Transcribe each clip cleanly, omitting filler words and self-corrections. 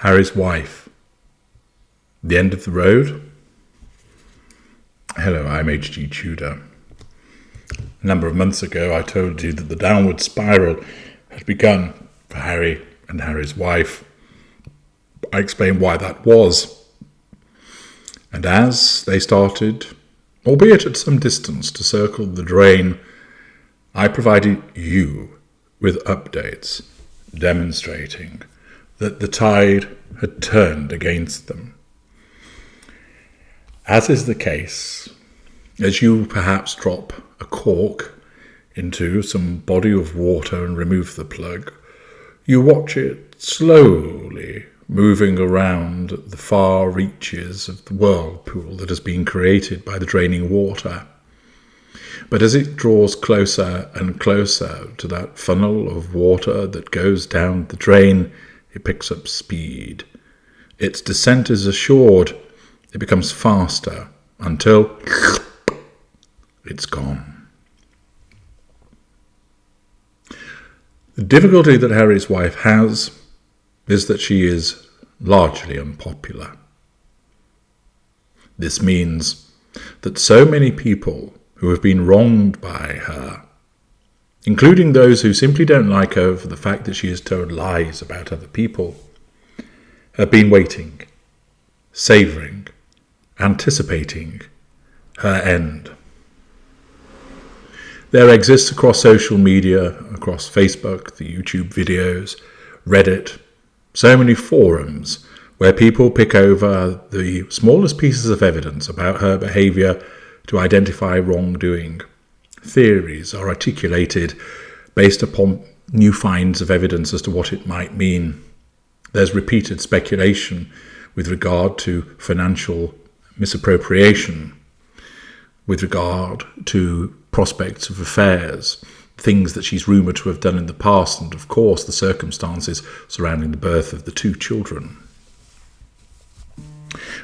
Harry's wife. The end of the road? Hello, I'm H.G. Tudor. A number of months ago, I told you that the downward spiral had begun for Harry and Harry's wife. I explained why that was. And as they started, albeit at some distance, to circle the drain, I provided you with updates demonstrating that the tide had turned against them. As is the case, as you perhaps drop a cork into some body of water and remove the plug, you watch it slowly moving around the far reaches of the whirlpool that has been created by the draining water. But as it draws closer and closer to that funnel of water that goes down the drain, it picks up speed. Its descent is assured. It becomes faster until it's gone. The difficulty that Harry's wife has is that she is largely unpopular. This means that so many people who have been wronged by her, including those who simply don't like her for the fact that she has told lies about other people, have been waiting, savouring, anticipating her end. There exists across social media, across Facebook, the YouTube videos, Reddit, so many forums where people pick over the smallest pieces of evidence about her behaviour to identify wrongdoing. Theories are articulated based upon new finds of evidence as to what it might mean. There's repeated speculation with regard to financial misappropriation, with regard to prospects of affairs, things that she's rumoured to have done in the past, and of course the circumstances surrounding the birth of the 2 children.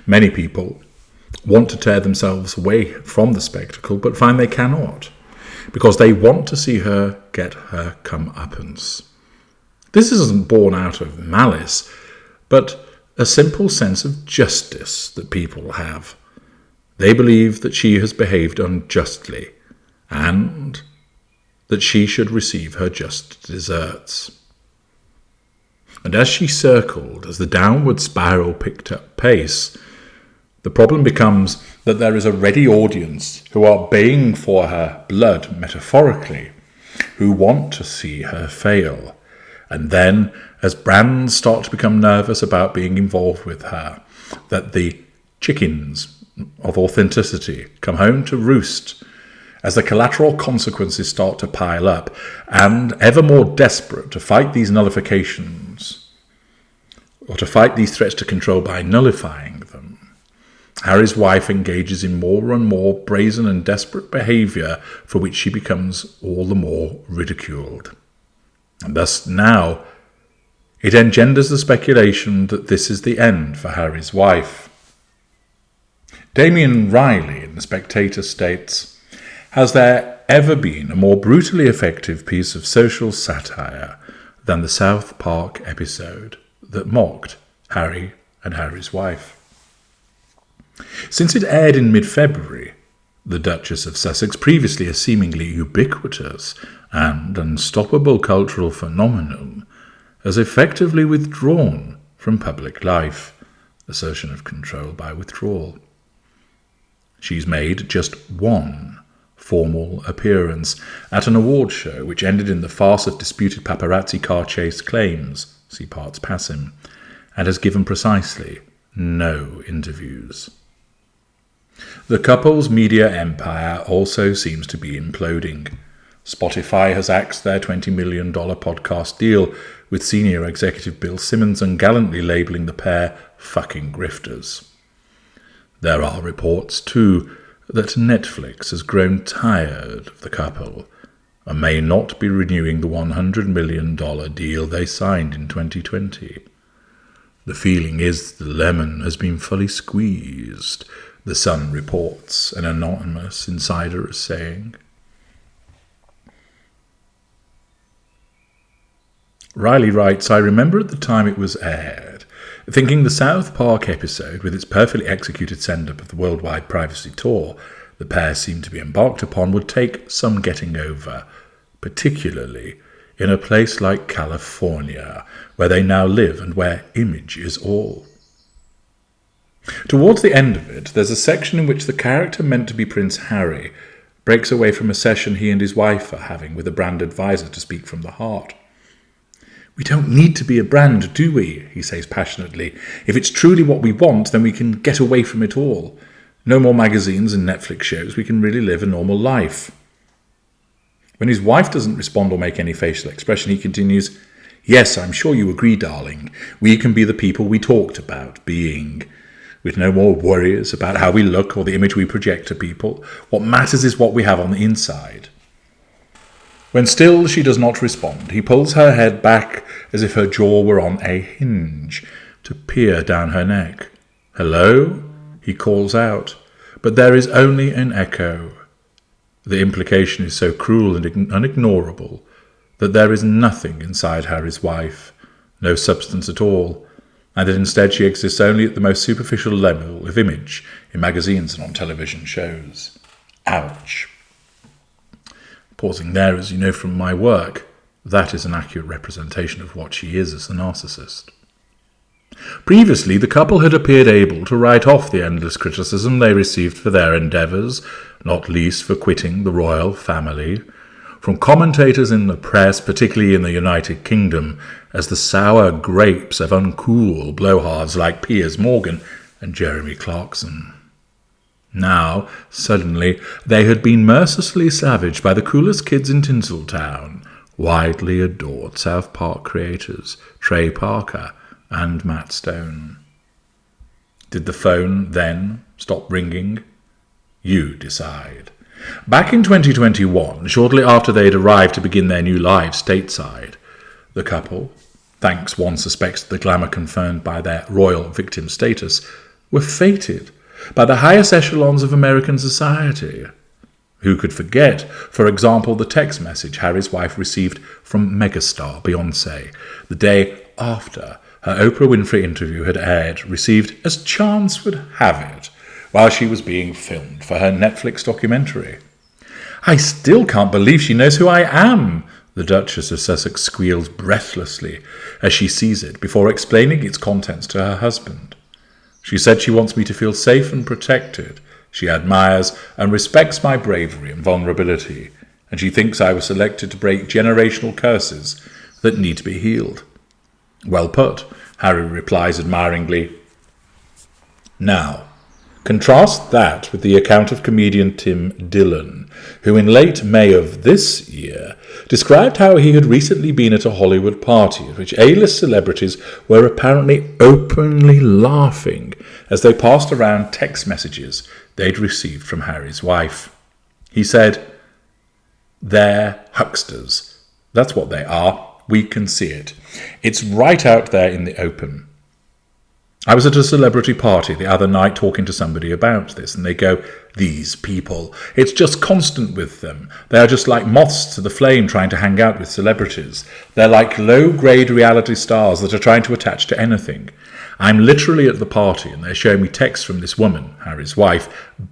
Many people want to tear themselves away from the spectacle, but find they cannot, because they want to see her get her comeuppance. This isn't born out of malice, but a simple sense of justice that people have. They believe that she has behaved unjustly, and that she should receive her just deserts. And as she circled, as the downward spiral picked up pace, the problem becomes that there is a ready audience who are baying for her blood, metaphorically, who want to see her fail. And then, as brands start to become nervous about being involved with her, that the chickens of authenticity come home to roost, as the collateral consequences start to pile up, and ever more desperate to fight these nullifications, or to fight these threats to control by nullifying them, Harry's wife engages in more and more brazen and desperate behaviour for which she becomes all the more ridiculed. And thus now it engenders the speculation that this is the end for Harry's wife. Damien Riley in The Spectator states, "Has there ever been a more brutally effective piece of social satire than the South Park episode that mocked Harry and Harry's wife? Since it aired in mid-February, the Duchess of Sussex, previously a seemingly ubiquitous and unstoppable cultural phenomenon, has effectively withdrawn from public life, assertion of control by withdrawal. She's made just one formal appearance at an award show which ended in the farce of disputed paparazzi car chase claims, see parts passim, and has given precisely no interviews. The couple's media empire also seems to be imploding. Spotify has axed their $20 million podcast deal with senior executive Bill Simmons and gallantly labelling the pair fucking grifters. There are reports, too, that Netflix has grown tired of the couple and may not be renewing the $100 million deal they signed in 2020. The feeling is the lemon has been fully squeezed, The Sun reports, an anonymous insider is saying. Riley writes, "I remember at the time it was aired, Thinking the South Park episode, with its perfectly executed send-up of the worldwide privacy tour the pair seemed to be embarked upon, would take some getting over, particularly in a place like California, where they now live and where image is all. Towards the end of it, there's a section in which the character meant to be Prince Harry breaks away from a session he and his wife are having with a brand advisor to speak from the heart. "We don't need to be a brand, do we?" he says passionately. "If it's truly what we want, then we can get away from it all. No more magazines and Netflix shows. We can really live a normal life." When his wife doesn't respond or make any facial expression, he continues, "Yes, I'm sure you agree, darling. We can be the people we talked about being, with no more worries about how we look or the image we project to people. What matters is what we have on the inside." When still she does not respond, he pulls her head back as if her jaw were on a hinge to peer down her neck. "Hello?" he calls out, but there is only an echo. The implication is so cruel and unignorable that there is nothing inside Harry's wife, no substance at all, and that instead she exists only at the most superficial level of image in magazines and on television shows. Ouch. Pausing there, as you know from my work, that is an accurate representation of what she is as a narcissist. Previously, the couple had appeared able to write off the endless criticism they received for their endeavours, not least for quitting the royal family, from commentators in the press, particularly in the United Kingdom, as the sour grapes of uncool blowhards like Piers Morgan and Jeremy Clarkson. Now, suddenly, they had been mercilessly savaged by the coolest kids in Tinseltown, widely adored South Park creators Trey Parker and Matt Stone. Did the phone then stop ringing? You decide. Back in 2021, shortly after they'd arrived to begin their new lives stateside, the couple, thanks one suspects to the glamour conferred by their royal victim status, were feted by the highest echelons of American society. Who could forget, for example, the text message Harry's wife received from megastar Beyoncé the day after her Oprah Winfrey interview had aired, received as chance would have it, while she was being filmed for her Netflix documentary. "I still can't believe she knows who I am," the Duchess of Sussex squeals breathlessly as she sees it before explaining its contents to her husband. "She said she wants me to feel safe and protected. She admires and respects my bravery and vulnerability, and she thinks I was selected to break generational curses that need to be healed." "Well put," Harry replies admiringly. Now, contrast that with the account of comedian Tim Dillon, who in late May of this year described how he had recently been at a Hollywood party at which A-list celebrities were apparently openly laughing as they passed around text messages they'd received from Harry's wife. He said, "They're hucksters. That's what they are. We can see it. It's right out there in the open. I was at a celebrity party the other night talking to somebody about this, and they go, 'These people, it's just constant with them. They are just like moths to the flame trying to hang out with celebrities. They're like low-grade reality stars that are trying to attach to anything. I'm literally at the party, and they're showing me texts from this woman, Harry's wife,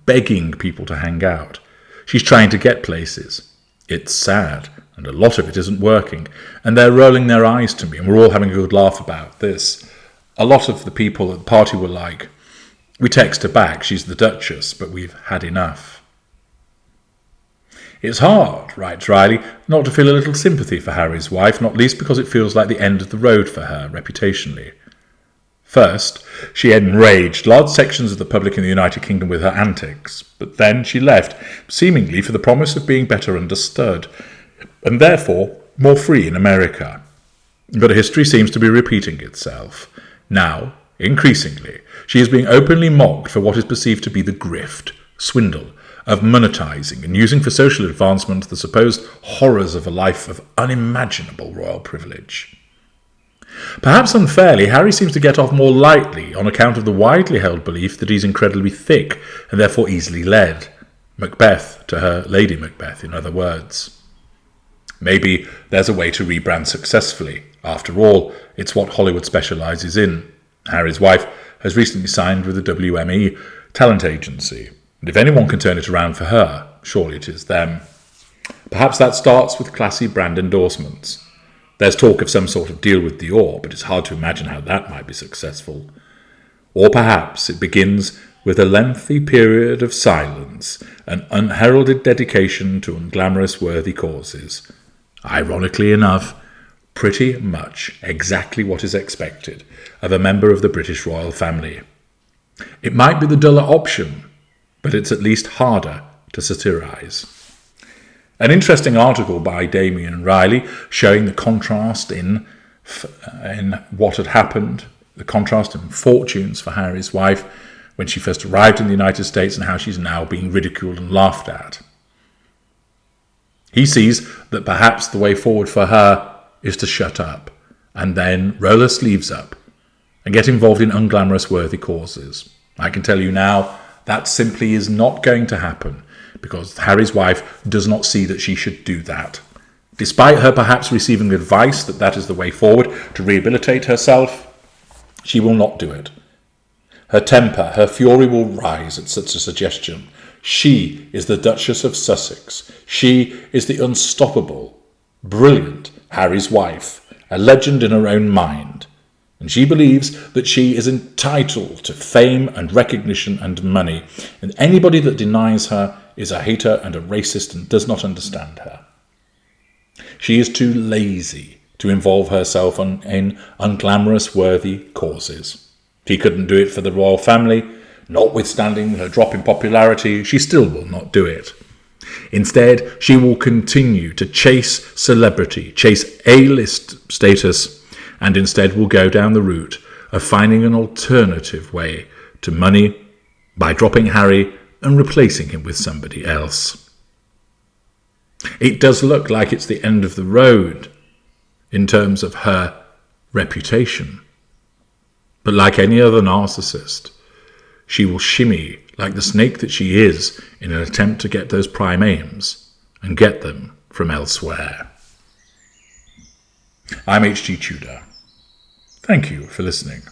begging people to hang out. She's trying to get places. It's sad, and a lot of it isn't working, and they're rolling their eyes to me, and we're all having a good laugh about this. A lot of the people at the party were like, we text her back, she's the Duchess, but we've had enough.'" "It's hard," writes Riley, "not to feel a little sympathy for Harry's wife, not least because it feels like the end of the road for her, reputationally. First, she enraged large sections of the public in the United Kingdom with her antics, but then she left, seemingly for the promise of being better understood, and therefore more free in America. But history seems to be repeating itself. Now, increasingly, she is being openly mocked for what is perceived to be the grift, swindle, of monetizing and using for social advancement the supposed horrors of a life of unimaginable royal privilege. Perhaps unfairly, Harry seems to get off more lightly on account of the widely held belief that he's incredibly thick and therefore easily led. Macbeth to her Lady Macbeth, in other words. Maybe there's a way to rebrand successfully. After all, it's what Hollywood specializes in. Harry's wife has recently signed with the WME talent agency, and if anyone can turn it around for her, surely it is them. Perhaps that starts with classy brand endorsements. There's talk of some sort of deal with Dior, but it's hard to imagine how that might be successful. Or perhaps it begins with a lengthy period of silence, an unheralded dedication to unglamorous worthy causes. Ironically enough, pretty much exactly what is expected of a member of the British royal family. It might be the duller option, but it's at least harder to satirise. An interesting article by Damien Riley showing the contrast in what had happened, the contrast in fortunes for Harry's wife when she first arrived in the United States and how she's now being ridiculed and laughed at. He sees that perhaps the way forward for her is to shut up and then roll her sleeves up and get involved in unglamorous worthy causes. I can tell you now that simply is not going to happen because Harry's wife does not see that she should do that. Despite her perhaps receiving advice that that is the way forward to rehabilitate herself, she will not do it. Her temper, her fury will rise at such a suggestion. She is the Duchess of Sussex. She is the unstoppable, brilliant Harry's wife, a legend in her own mind. And she believes that she is entitled to fame and recognition and money, and anybody that denies her is a hater and a racist and does not understand her. She is too lazy to involve herself in unglamorous worthy causes. She couldn't do it for the royal family. Notwithstanding her drop in popularity, she still will not do it. Instead, she will continue to chase celebrity, chase A-list status, and instead will go down the route of finding an alternative way to money by dropping Harry and replacing him with somebody else. It does look like it's the end of the road in terms of her reputation. But like any other narcissist, she will shimmy like the snake that she is in an attempt to get those prime aims and get them from elsewhere. I'm H.G. Tudor. Thank you for listening.